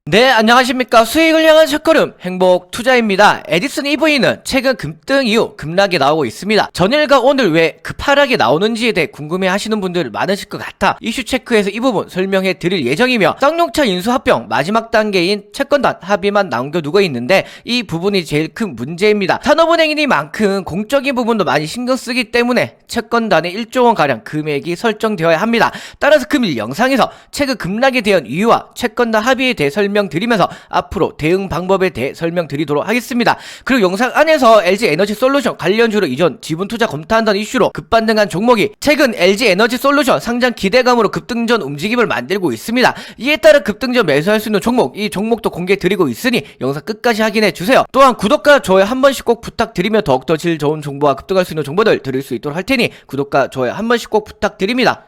네, 안녕하십니까. 수익을 향한 첫걸음 행복 투자입니다. 에디슨 EV는 최근 급등 이후 급락이 나오고 있습니다. 전일과 오늘 왜 급하락이 나오는지에 대해 궁금해 하시는 분들 많으실 것 같아 이슈 체크해서 이 부분 설명해 드릴 예정이며, 쌍용차 인수합병 마지막 단계인 채권단 합의만 남겨두고 있는데 이 부분이 제일 큰 문제입니다. 산업은행이니만큼 공적인 부분도 많이 신경 쓰기 때문에 채권단에 1조 원 가량 금액이 설정되어야 합니다. 따라서 금일 영상에서 최근 급락에 대한 이유와 채권단 합의에 대해 설명드리면서 앞으로 대응 방법에 대해 설명드리도록 하겠습니다. 그리고 영상 안에서 LG 에너지 솔루션 관련주로 이전 지분 투자 검토한다는 이슈로 급반등한 종목이 최근 LG 에너지 솔루션 상장 기대감으로 급등전 움직임을 만들고 있습니다. 이에 따라 급등전 매수할 수 있는 종목, 이 종목도 공개드리고 있으니 영상 끝까지 확인해주세요. 또한 구독과 좋아요 한 번씩 꼭 부탁드리며 더욱더 질 좋은 정보와 급등할 수 있는 정보들 드릴 수 있도록 할 테니 구독과 좋아요 한 번씩 꼭 부탁드립니다.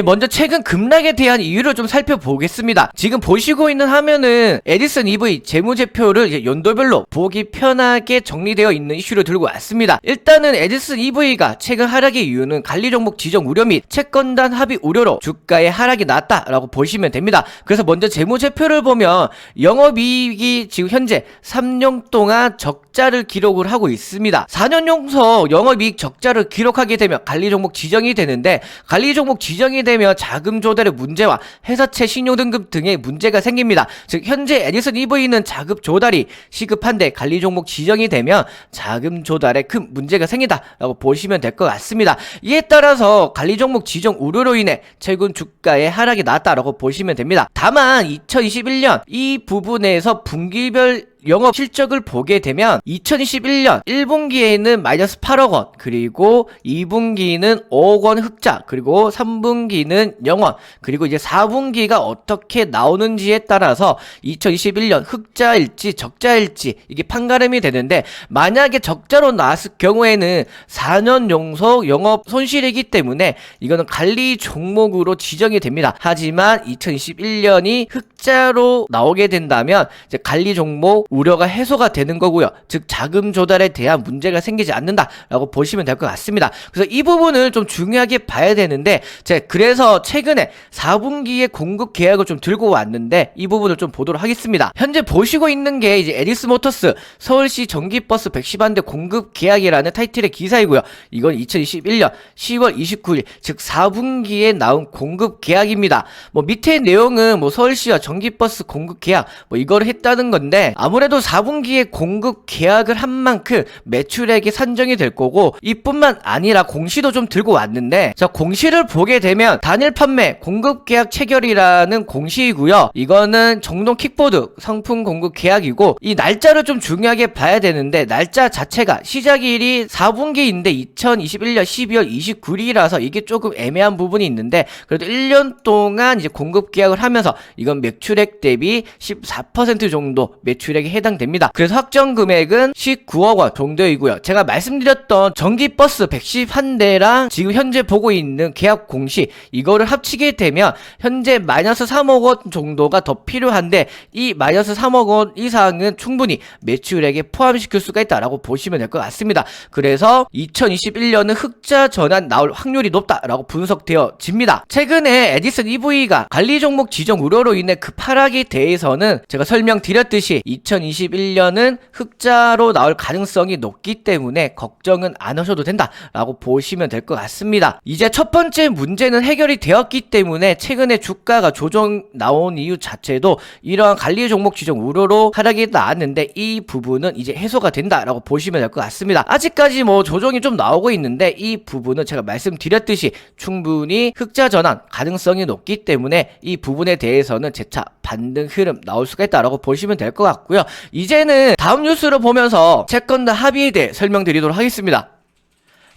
먼저 최근 급락에 대한 이유를 좀 살펴보겠습니다. 지금 보시고 있는 화면은 에디슨 EV 재무제표를 연도별로 보기 편하게 정리되어 있는 이슈를 들고 왔습니다. 일단은 에디슨 EV가 최근 하락의 이유는 관리 종목 지정 우려 및 채권단 합의 우려로 주가의 하락이 났다라고 보시면 됩니다. 그래서 먼저 재무제표를 보면 영업이익이 지금 현재 3년 동안 적자를 기록을 하고 있습니다. 4년 용서 영업이익 적자를 기록하게 되면 관리 종목 지정이 되는데, 관리 종목 지정이 되면 자금 조달의 문제와 회사채 신용등급 등의 문제가 생깁니다. 즉 현재 에디슨 EV는 자금 조달이 시급한데 관리 종목 지정이 되면 자금 조달에 큰 문제가 생긴다라고 보시면 될 것 같습니다. 이에 따라서 관리 종목 지정 우려로 인해 최근 주가의 하락이 나왔다라고 보시면 됩니다. 다만 2021년 이 부분에서 분기별 영업 실적을 보게 되면 2021년 1분기에는 마이너스 8억 원, 그리고 2분기는 5억 원 흑자, 그리고 3분기는 0원, 그리고 이제 4분기가 어떻게 나오는지에 따라서 2021년 흑자일지 적자일지 이게 판가름이 되는데, 만약에 적자로 나왔을 경우에는 4년 연속 영업 손실이기 때문에 이거는 관리 종목으로 지정이 됩니다. 하지만 2021년이 흑자로 나오게 된다면 이제 관리 종목 우려가 해소가 되는 거고요. 즉 자금 조달에 대한 문제가 생기지 않는다라고 보시면 될 것 같습니다. 그래서 이 부분을 좀 중요하게 봐야 되는데, 제가 그래서 최근에 4분기에 공급 계약을 좀 들고 왔는데 이 부분을 좀 보도록 하겠습니다. 현재 보시고 있는 게 이제 에디스모터스 서울시 전기버스 110만 대 공급 계약이라는 타이틀의 기사이고요. 이건 2021년 10월 29일 즉 4분기에 나온 공급 계약입니다. 밑에 내용은 서울시와 전기버스 공급 계약 이거를 했다는 건데, 아무래도 4분기에 공급 계약을 한 만큼 매출액이 산정이 될 거고, 이뿐만 아니라 공시도 좀 들고 왔는데, 자 공시를 보게 되면 단일 판매 공급 계약 체결이라는 공시이고요. 이거는 정동 킥보드 상품 공급 계약이고, 이 날짜를 좀 중요하게 봐야 되는데, 날짜 자체가 시작일이 4분기인데 2021년 12월 29일이라서 이게 조금 애매한 부분이 있는데, 그래도 1년 동안 이제 공급 계약을 하면서 이건 매출액 대비 14% 정도 매출액이 해당됩니다. 그래서 확정 금액은 19억 원 정도이고요. 제가 말씀드렸던 전기버스 111대랑 지금 현재 보고 있는 계약 공시, 이거를 합치게 되면 현재 마이너스 3억 원 정도가 더 필요한데, 이 마이너스 3억 원 이상은 충분히 매출액에 포함시킬 수가 있다라고 보시면 될 것 같습니다. 그래서 2021년은 흑자 전환 나올 확률이 높다라고 분석되어집니다. 최근에 에디슨 EV가 관리 종목 지정 우려로 인해 급하락에 대해서는 제가 설명드렸듯이 2021년은 흑자로 나올 가능성이 높기 때문에 걱정은 안 하셔도 된다라고 보시면 될 것 같습니다. 이제 첫 번째 문제는 해결이 되었기 때문에 최근에 주가가 조정 나온 이유 자체도 이러한 관리 종목 지정 우려로 하락이 나왔는데, 이 부분은 이제 해소가 된다라고 보시면 될 것 같습니다. 아직까지 조정이 좀 나오고 있는데, 이 부분은 제가 말씀드렸듯이 충분히 흑자 전환 가능성이 높기 때문에 이 부분에 대해서는 재차 반등 흐름 나올 수가 있다라고 보시면 될 것 같고요. 이제는 다음 뉴스를 보면서 채권단 합의에 대해 설명드리도록 하겠습니다.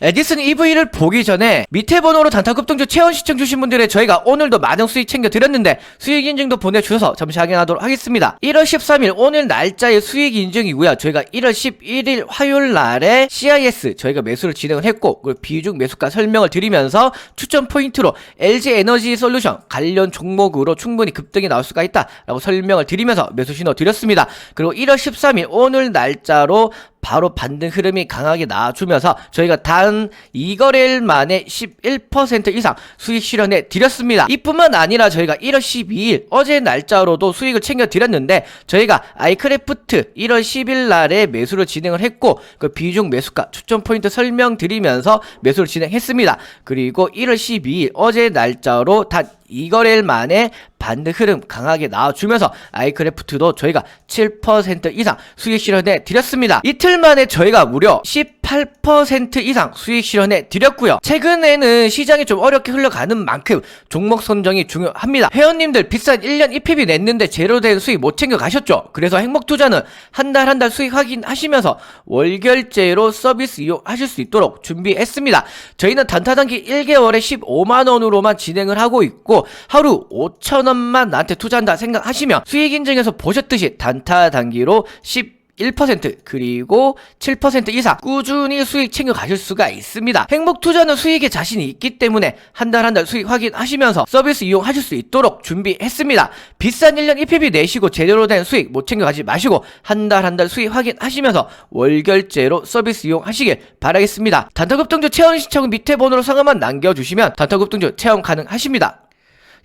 에디슨 EV를 보기 전에 밑에 번호로 단타 급등주 체험 시청 주신 분들의 저희가 오늘도 많은 수익 챙겨드렸는데 수익 인증도 보내주셔서 잠시 확인하도록 하겠습니다. 1월 13일 오늘 날짜의 수익 인증이고요. 저희가 1월 11일 화요일 날에 CIS 저희가 매수를 진행을 했고, 그리고 비중 매수가 설명을 드리면서 추천 포인트로 LG 에너지 솔루션 관련 종목으로 충분히 급등이 나올 수가 있다라고 설명을 드리면서 매수 신호 드렸습니다. 그리고 1월 13일 오늘 날짜로 바로 반등 흐름이 강하게 나와주면서 저희가 다음 단 2거래일 만에 11% 이상 수익 실현해 드렸습니다. 이뿐만 아니라 저희가 1월 12일 어제 날짜로도 수익을 챙겨 드렸는데, 저희가 아이크래프트 1월 10일 날에 매수를 진행을 했고, 그 비중 매수가 추천 포인트 설명드리면서 매수를 진행했습니다. 그리고 1월 12일 어제 날짜로 단 2거래일 만에 반등 흐름 강하게 나와주면서 아이크래프트도 저희가 7% 이상 수익 실현해 드렸습니다. 이틀 만에 저희가 무려 18% 이상 수익 실현해 드렸고요. 최근에는 시장이 좀 어렵게 흘러가는 만큼 종목 선정이 중요합니다. 회원님들 비싼 1년 EPB 냈는데 제로 된 수익 못 챙겨 가셨죠? 그래서 행복투자는 한 달 수익 확인하시면서 월결제로 서비스 이용하실 수 있도록 준비했습니다. 저희는 단타단기 1개월에 15만원으로만 진행을 하고 있고, 하루 5,000원만 나한테 투자한다 생각하시면 수익 인증에서 보셨듯이 단타 단기로 11% 그리고 7% 이상 꾸준히 수익 챙겨 가실 수가 있습니다. 행복투자는 수익에 자신이 있기 때문에 한 달 수익 확인하시면서 서비스 이용하실 수 있도록 준비했습니다. 비싼 1년 EPB 내시고 제대로 된 수익 못 챙겨 가지 마시고 한 달 수익 확인하시면서 월결제로 서비스 이용하시길 바라겠습니다. 단타급등주 체험 신청은 밑에 번호로 성함만 남겨주시면 단타급등주 체험 가능하십니다.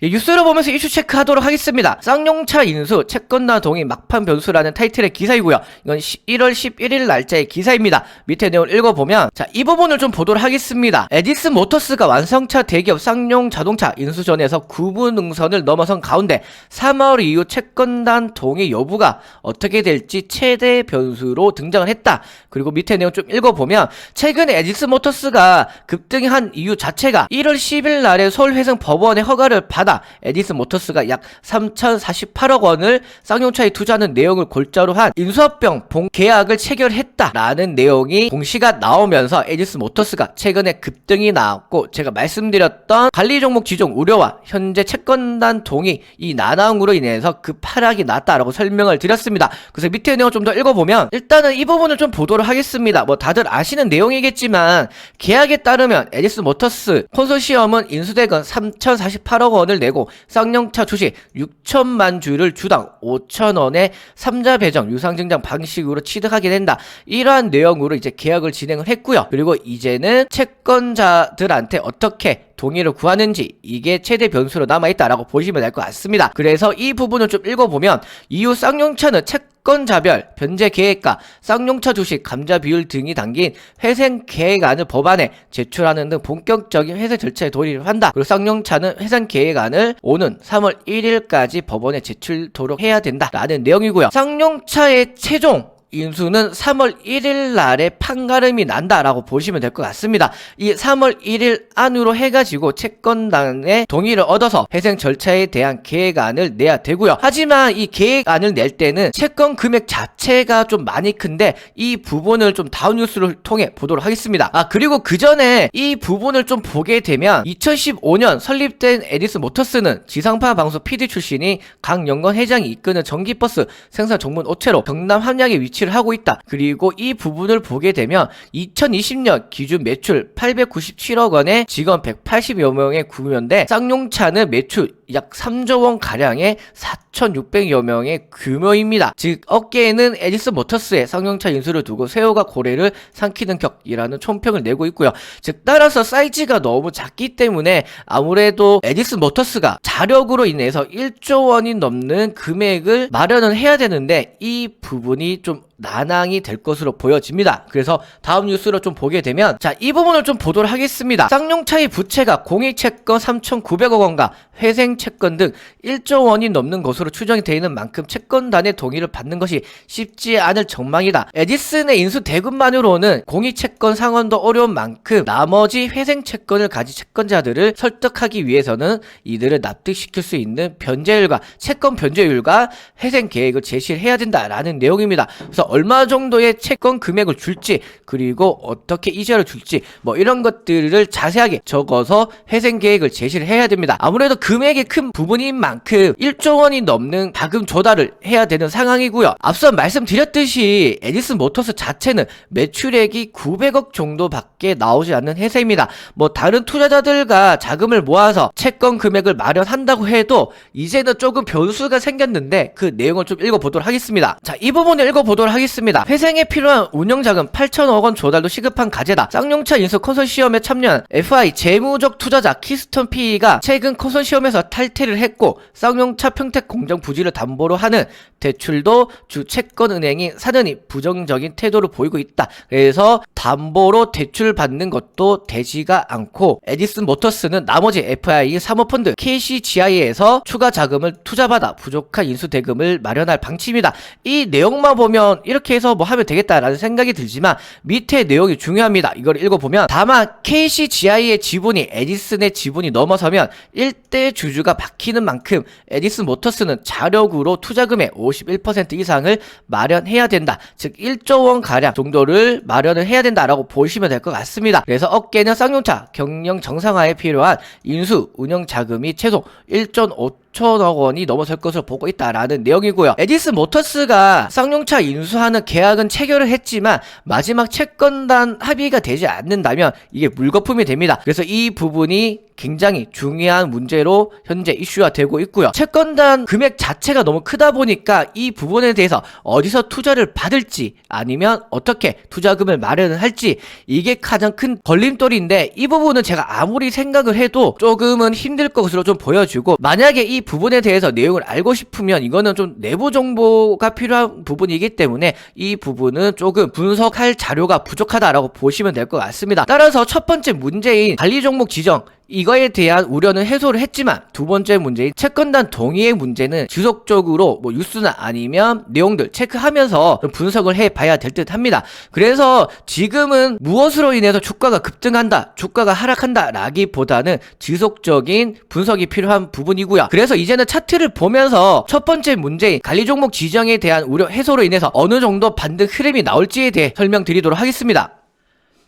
뉴스를 보면서 이슈 체크하도록 하겠습니다. 쌍용차 인수 채권나 동의 막판 변수라는 타이틀의 기사이고요. 이건 1월 11일 날짜의 기사입니다. 밑에 내용을 읽어보면, 자, 이 부분을 좀 보도록 하겠습니다. 에디슨 모터스가 완성차 대기업 쌍용 자동차 인수전에서 구분 능선을 넘어선 가운데 3월 이후 채권단 동의 여부가 어떻게 될지 최대 변수로 등장을 했다. 그리고 밑에 내용 좀 읽어보면, 최근에 에디슨 모터스가 급등한 이유 자체가 1월 10일 날에 서울회생 법원의 허가를 받아 에디슨 모터스가 약 3,048억 원을 쌍용차에 투자하는 내용을 골자로 한 인수합병 본계약을 체결했다라는 내용이 공시가 나오면서 에디슨 모터스가 최근에 급등이 나왔고, 제가 말씀드렸던 관리 종목 지정 우려와 현재 채권단 동의 이 난항으로 인해서 급하락이 났다라고 설명을 드렸습니다. 그래서 밑에 내용 좀 더 읽어보면, 일단은 이 부분을 좀 보도록 하겠습니다. 뭐 다들 아시는 내용이겠지만, 계약에 따르면 에디슨 모터스 콘소시엄은 인수대금 3,048억 원을 내고 쌍용차 주식 6천만 주를 주당 5,000원의 3자 배정 유상증장 방식으로 취득하게 된다. 이러한 내용으로 이제 계약을 진행을 했고요. 그리고 이제는 채권자들한테 어떻게 동의를 구하는지, 이게 최대 변수로 남아있다라고 보시면 될 것 같습니다. 그래서 이 부분을 좀 읽어보면, 이후 쌍용차는 채권자별 변제 계획과 쌍용차 주식 감자 비율 등이 담긴 회생 계획안을 법안에 제출하는 등 본격적인 회생 절차에 돌입을 한다. 그리고 쌍용차는 회생 계획안을 오는 3월 1일까지 법원에 제출토록 해야 된다라는 내용이고요. 쌍용차의 최종 인수는 3월 1일 날에 판가름이 난다라고 보시면 될 것 같습니다. 이 3월 1일 안으로 해가지고 채권단의 동의를 얻어서 회생 절차에 대한 계획안을 내야 되고요. 하지만 이 계획안을 낼 때는 채권 금액 자체가 좀 많이 큰데, 이 부분을 좀 다음 뉴스를 통해 보도록 하겠습니다. 그리고 그 전에 이 부분을 좀 보게 되면, 2015년 설립된 에디슨 모터스는 지상파 방송 PD 출신이 강영건 회장이 이끄는 전기버스 생산 전문 업체로 경남 함양에 위치를 하고 있다. 그리고 이 부분을 보게 되면 2020년 기준 매출 897억 원에 직원 180여 명의 규모인데, 쌍용차는 매출 약 3조 원 가량의 4,600여 명의 규모입니다. 즉 업계에는 에디슨 모터스의 쌍용차 인수를 두고 세호가 고래를 삼키는 격이라는 총평을 내고 있고요. 즉 따라서 사이즈가 너무 작기 때문에 아무래도 에디슨 모터스가 자력으로 인해서 1조 원이 넘는 금액을 마련은 해야 되는데, 이 부분이 좀 난항이 될 것으로 보여집니다. 그래서 다음 뉴스로 좀 보게 되면, 자, 이 부분을 좀 보도록 하겠습니다. 쌍용차의 부채가 공익채권 3,900억 원과 회생채권 등 1조 원이 넘는 것으로 추정이 되어 있는 만큼 채권단의 동의를 받는 것이 쉽지 않을 전망이다. 에디슨의 인수 대금만으로는 공익채권 상환도 어려운 만큼 나머지 회생채권을 가진 채권자들을 설득하기 위해서는 이들을 납득시킬 수 있는 변제율과 채권 변제율과 회생 계획을 제시를 해야 된다라는 내용입니다. 그래서 얼마 정도의 채권 금액을 줄지, 그리고 어떻게 이자를 줄지, 뭐 이런 것들을 자세하게 적어서 회생 계획을 제시를 해야 됩니다. 아무래도 금액이 큰 부분인 만큼 1조 원이 넘는 자금 조달을 해야 되는 상황이고요. 앞서 말씀드렸듯이 에디슨 모터스 자체는 매출액이 900억 정도밖에 나오지 않는 회사입니다. 뭐 다른 투자자들과 자금을 모아서 채권 금액을 마련한다고 해도 이제는 조금 변수가 생겼는데, 그 내용을 좀 읽어보도록 하겠습니다. 자, 이 부분을 읽어보도록 하겠습니다. 회생에 필요한 운영자금 8천억 원 조달도 시급한 과제다. 쌍용차 인수 컨소시엄에 참여한 FI 재무적 투자자 키스톤 PE가 최근 컨소시엄에서 탈퇴를 했고 쌍용차 평택 공장 부지를 담보로 하는 대출도 주 채권은행이 사느니 부정적인 태도를 보이고 있다. 그래서 담보로 대출 받는 것도 되지가 않고 에디슨 모터스는 나머지 FI 사모펀드 KCGI에서 추가 자금을 투자받아 부족한 인수 대금을 마련할 방침이다. 이 내용만 보면 이렇게 해서 뭐 하면 되겠다라는 생각이 들지만 밑에 내용이 중요합니다. 이걸 읽어보면 다만 KCGI의 지분이 에디슨의 지분이 넘어서면 1대 주주가 바뀌는 만큼 에디슨 모터스는 자력으로 투자금의 51% 이상을 마련해야 된다. 즉 1조 원 가량 정도를 마련을 해야 된다라고 보시면 될 것 같습니다. 그래서 업계는 쌍용차 경영 정상화에 필요한 인수 운영 자금이 최소 1.5천억 원이 넘어설 것으로 보고 있다라는 내용이고요. 에디슨 모터스가 쌍용차 인수하는 계약은 체결을 했지만 마지막 채권단 합의가 되지 않는다면 이게 물거품이 됩니다. 그래서 이 부분이 굉장히 중요한 문제로 현재 이슈가 되고 있고요. 채권단 금액 자체가 너무 크다 보니까 이 부분에 대해서 어디서 투자를 받을지 아니면 어떻게 투자금을 마련을 할지 이게 가장 큰 걸림돌인데 이 부분은 제가 아무리 생각을 해도 조금은 힘들 것으로 좀 보여지고 만약에 이 부분에 대해서 내용을 알고 싶으면 이거는 좀 내부 정보가 필요한 부분이기 때문에 이 부분은 조금 분석할 자료가 부족하다라고 보시면 될 것 같습니다. 따라서 첫 번째 문제인 관리 종목 지정 이거에 대한 우려는 해소를 했지만 두 번째 문제인 채권단 동의의 문제는 지속적으로 뭐 뉴스나 아니면 내용들 체크하면서 좀 분석을 해봐야 될 듯 합니다. 그래서 지금은 무엇으로 인해서 주가가 급등한다, 주가가 하락한다 라기보다는 지속적인 분석이 필요한 부분이고요. 그래서 이제는 차트를 보면서 첫 번째 문제인 관리 종목 지정에 대한 우려 해소로 인해서 어느 정도 반등 흐름이 나올지에 대해 설명드리도록 하겠습니다.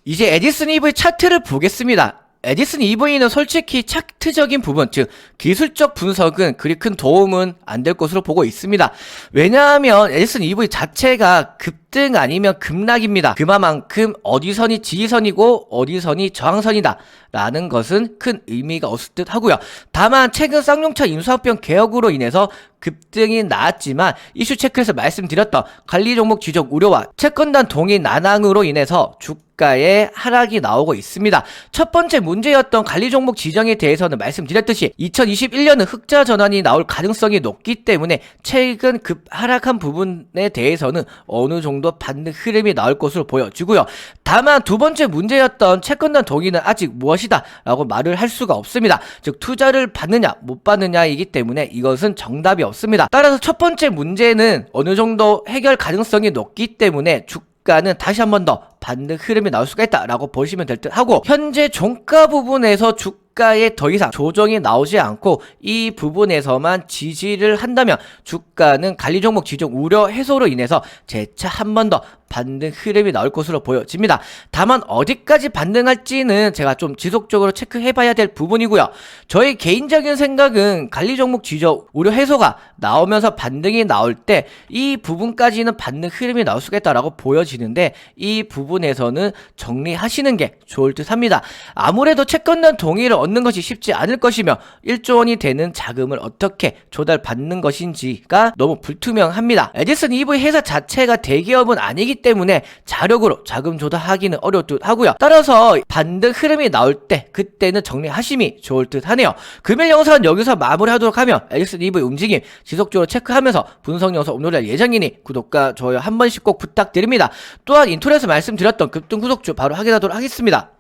이제 에디슨 EV 차트를 보겠습니다. 에디슨 EV는 솔직히 차트적인 부분, 즉 기술적 분석은 그리 큰 도움은 안 될 것으로 보고 있습니다. 왜냐하면 에디슨 EV 자체가 급등 아니면 급락입니다. 그만큼 어디선이 지지선이고 어디선이 저항선이다 라는 것은 큰 의미가 없을 듯 하고요. 다만 최근 쌍용차 인수합병 개혁으로 인해서 급등이 나왔지만 이슈 체크에서 말씀드렸던 관리 종목 지적 우려와 채권단 동의 난항으로 인해서 주가에 하락이 나오고 있습니다. 첫 번째 문제였던 관리 종목 지정에 대해서는 말씀드렸듯이 2021년은 흑자 전환이 나올 가능성이 높기 때문에 최근 급 하락한 부분에 대해서는 어느 정도 반등 흐름이 나올 것으로 보여지고요. 다만 두 번째 문제였던 채권단 동의는 아직 무엇이다 라고 말을 할 수가 없습니다. 즉 투자를 받느냐 못 받느냐이기 때문에 이것은 정답이 없습니다. 따라서 첫 번째 문제는 어느 정도 해결 가능성이 높기 때문에 주가는 다시 한 번 더 반등 흐름이 나올 수가 있다라고 보시면 될 듯 하고 현재 종가 부분에서 주가에 더 이상 조정이 나오지 않고 이 부분에서만 지지를 한다면 주가는 관리 종목 지정 우려 해소로 인해서 재차 한 번 더 반등 흐름이 나올 것으로 보여집니다. 다만 어디까지 반등할지는 제가 좀 지속적으로 체크해봐야 될 부분이고요. 저희 개인적인 생각은 관리 종목 지정 우려 해소가 나오면서 반등이 나올 때 이 부분까지는 반등 흐름이 나올 수가 있다라고 보여지는데 이 부분에서는 정리하시는 게 좋을 듯 합니다. 아무래도 채권단 동의를 얻는 것이 쉽지 않을 것이며 1조 원이 되는 자금을 어떻게 조달받는 것인지가 너무 불투명합니다. 에디슨 EV 회사 자체가 대기업은 아니기 때문에 자력으로 자금 조달하기는 어려울 듯 하고요. 따라서 반등 흐름이 나올 때 그때는 정리하심이 좋을 듯 하네요. 금일 영상은 여기서 마무리하도록 하며 에디슨 EV 움직임 지속적으로 체크하면서 분석 영상 업로드할 예정이니 구독과 좋아요 한 번씩 꼭 부탁드립니다. 또한 인트로에서 말씀드렸던 급등 구독주 바로 확인하도록 하겠습니다.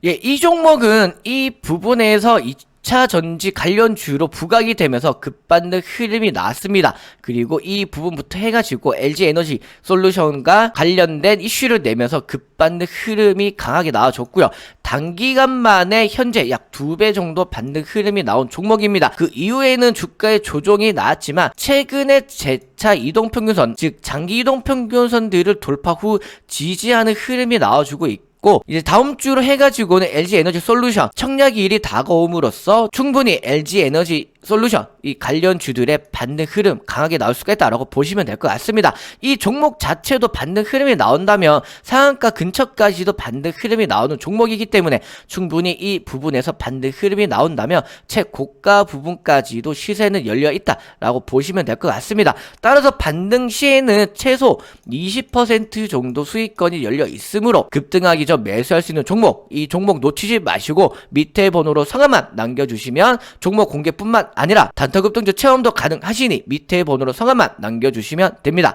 예, 이 종목은 이 부분에서 2차 전지 관련주로 부각이 되면서 급반등 흐름이 나왔습니다. 그리고 이 부분부터 해가지고 LG에너지 솔루션과 관련된 이슈를 내면서 급반등 흐름이 강하게 나와줬고요. 단기간 만에 현재 약 2배 정도 반등 흐름이 나온 종목입니다. 그 이후에는 주가의 조정이 나왔지만 최근에 재차 이동평균선, 즉 장기 이동평균선들을 돌파 후 지지하는 흐름이 나와주고 있고 이제 다음 주로 해가지고는 LG에너지 솔루션 청약일이 다가옴으로써 충분히 LG에너지 솔루션, 이 관련주들의 반등 흐름 강하게 나올 수가 있다라고 보시면 될 것 같습니다. 이 종목 자체도 반등 흐름이 나온다면 상한가 근처까지도 반등 흐름이 나오는 종목이기 때문에 충분히 이 부분에서 반등 흐름이 나온다면 최고가 부분까지도 시세는 열려 있다라고 보시면 될 것 같습니다. 따라서 반등 시에는 최소 20% 정도 수익권이 열려 있으므로 급등하기 전 매수할 수 있는 종목, 이 종목 놓치지 마시고 밑에 번호로 성함만 남겨주시면 종목 공개뿐만 아니라 단타급등주 체험도 가능하시니 밑에 번호로 성함만 남겨주시면 됩니다.